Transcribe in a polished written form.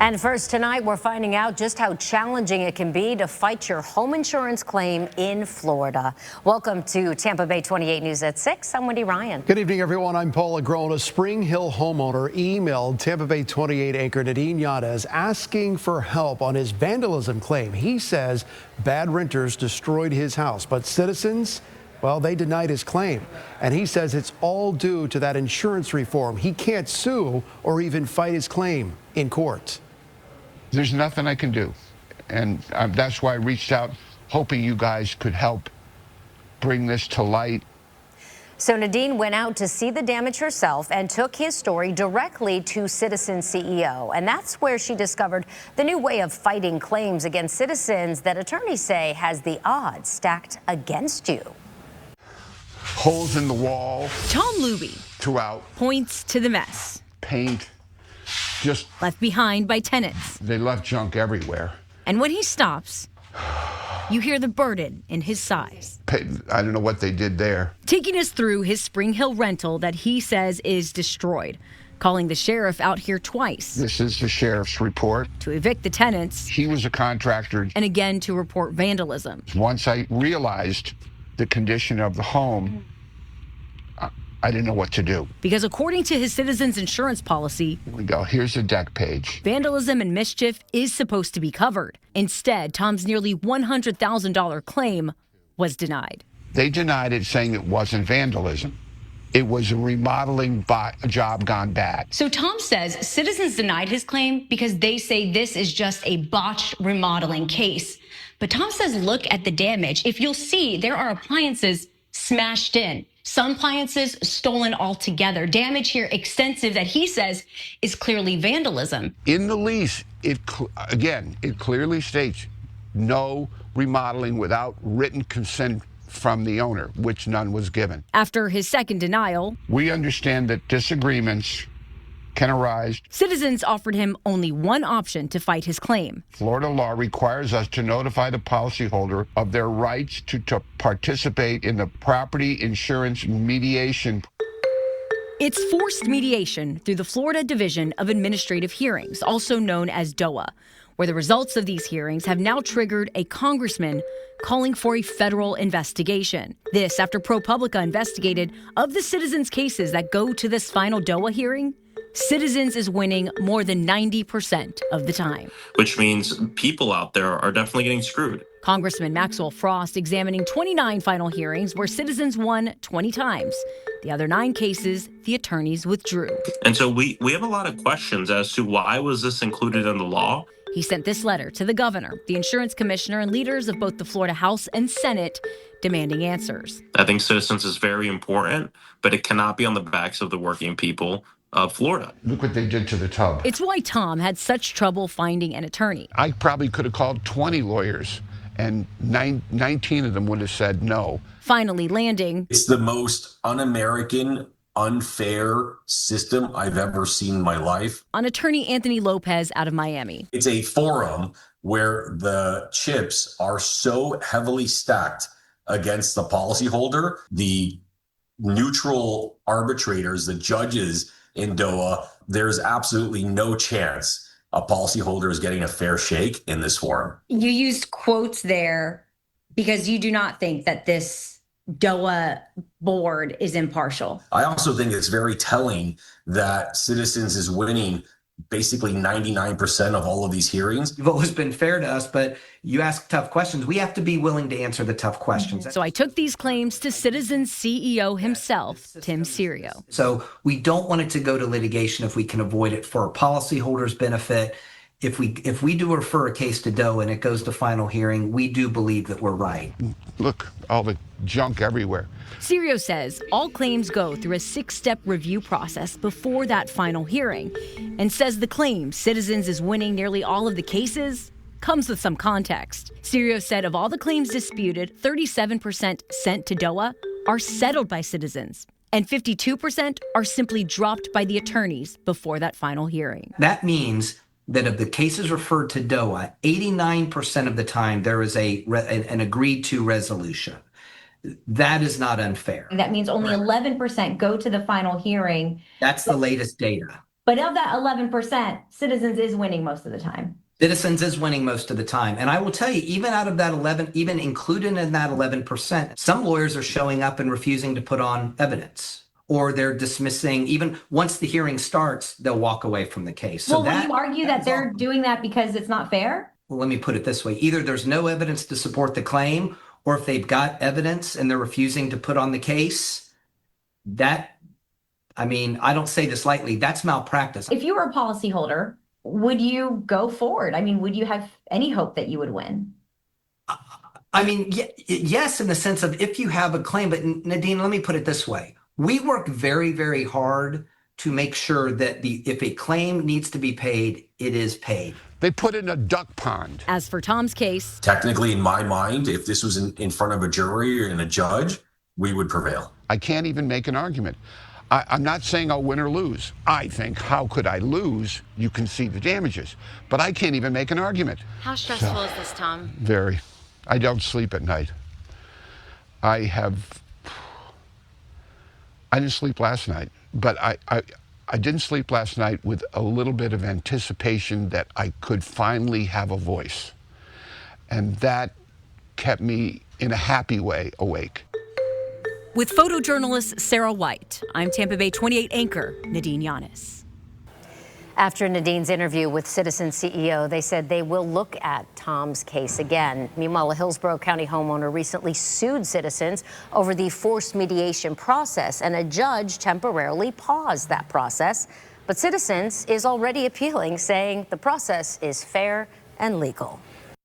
And first tonight, we're finding out just how challenging it can be to fight your home insurance claim in Florida. Welcome to Tampa Bay 28 News at 6. I'm Wendy Ryan. Good evening, everyone. I'm Paul Agrone. A Spring Hill homeowner emailed Tampa Bay 28 anchor Nadine Yanez asking for help on his vandalism claim. He says bad renters destroyed his house, but citizens, well, they denied his claim. And he says it's all due to that insurance reform. He can't sue or even fight his claim in court. There's nothing I can do. And that's why I reached out, hoping you guys could help bring this to light. So Nadine went out to see the damage herself and took his story directly to Citizens CEO. And that's where she discovered the new way of fighting claims against citizens that attorneys say has the odds stacked against you. Holes in the wall. Tom Luby throughout. Points to the mess. Paint. Just left behind by tenants. They left junk everywhere. And when he stops, you hear the burden in his sighs. I don't know what they did there. Taking us through his Spring Hill rental that he says is destroyed. Calling the sheriff out here twice. This is the sheriff's report. To evict the tenants. He was a contractor. And again to report vandalism. Once I realized the condition of the home, I didn't know what to do. Because according to his citizens insurance policy, here we go. Here's the deck page. Vandalism and mischief is supposed to be covered. Instead, Tom's nearly $100,000 claim was denied. They denied it, saying it wasn't vandalism. It was a remodeling job gone bad. So Tom says citizens denied his claim because they say this is just a botched remodeling case. But Tom says look at the damage. If you'll see, there are appliances smashed in. Some appliances stolen altogether. Damage here extensive that he says is clearly vandalism. In the lease, it clearly states no remodeling without written consent from the owner, which none was given. After his second denial, we understand that disagreements can arise. Citizens offered him only one option to fight his claim. Florida law requires us to notify the policyholder of their rights to participate in the property insurance mediation. It's forced mediation through the Florida Division of Administrative Hearings, also known as DOA, where the results of these hearings have now triggered a congressman calling for a federal investigation. This after ProPublica investigated of the citizens' cases that go to this final DOA hearing, Citizens is winning more than 90% of the time. Which means people out there are definitely getting screwed. Congressman Maxwell Frost examining 29 final hearings where Citizens won 20 times. The other 9 cases, the attorneys withdrew. And so we have a lot of questions as to why was this included in the law? He sent this letter to the governor, the insurance commissioner, and leaders of both the Florida House and Senate demanding answers. I think Citizens is very important, but it cannot be on the backs of the working people of Florida. Look what they did to the tub. It's why Tom had such trouble finding an attorney. I probably could have called 20 lawyers, and 19 of them would have said no. Finally landing. It's the most un-American, unfair system I've ever seen in my life. On attorney Anthony Lopez out of Miami. It's a forum where the chips are so heavily stacked against the policyholder, the neutral arbitrators, the judges in DOA, there's absolutely no chance a policyholder is getting a fair shake in this forum. You used quotes there because you do not think that this DOA board is impartial. I also think it's very telling that Citizens is winning basically 99% of all of these hearings. You've always been fair to us, but you ask tough questions. We have to be willing to answer the tough questions. So I took these claims to Citizens CEO himself, Tim Serio. So we don't want it to go to litigation if we can avoid it for a policyholder's benefit. If we do refer a case to DOE and it goes to final hearing, we do believe that we're right. Look, all the junk everywhere. Serio says all claims go through a 6-step review process before that final hearing, and says the claim Citizens is winning nearly all of the cases comes with some context. Serio said of all the claims disputed, 37% sent to DOA are settled by Citizens, and 52% are simply dropped by the attorneys before that final hearing. That means that of the cases referred to DOA, 89% of the time there is an agreed to resolution. That is not unfair. That means only 11% go to the final hearing. That's the latest data. But of that 11%, Citizens is winning most of the time. Citizens is winning most of the time. And I will tell you, even out of that 11, even included in that 11%, some lawyers are showing up and refusing to put on evidence, or they're dismissing. Even once the hearing starts, they'll walk away from the case. So will you argue that they're doing that because it's not fair? Well, let me put it this way. Either there's no evidence to support the claim, or if they've got evidence and they're refusing to put on the case, I don't say this lightly, that's malpractice. If you were a policyholder, would you go forward? I mean, would you have any hope that you would win? Yes, in the sense of if you have a claim, but Nadine, let me put it this way. We work very, very hard to make sure that if a claim needs to be paid, it is paid. They put it in a duck pond. As for Tom's case, Technically, in my mind, if this was in front of a jury and a judge, we would prevail. I can't even make an argument. I'm not saying I'll win or lose. I think, how could I lose? You can see the damages. But I can't even make an argument. How stressful is this, Tom? Very. I don't sleep at night. I didn't sleep last night, but I didn't sleep last night with a little bit of anticipation that I could finally have a voice. And that kept me, in a happy way, awake. with photojournalist Sarah White, I'm Tampa Bay 28 anchor Nadine Yanis. After Nadine's interview with Citizens CEO, they said they will look at Tom's case again. Meanwhile, a Hillsborough County homeowner recently sued Citizens over the forced mediation process, and a judge temporarily paused that process. But Citizens is already appealing, saying the process is fair and legal.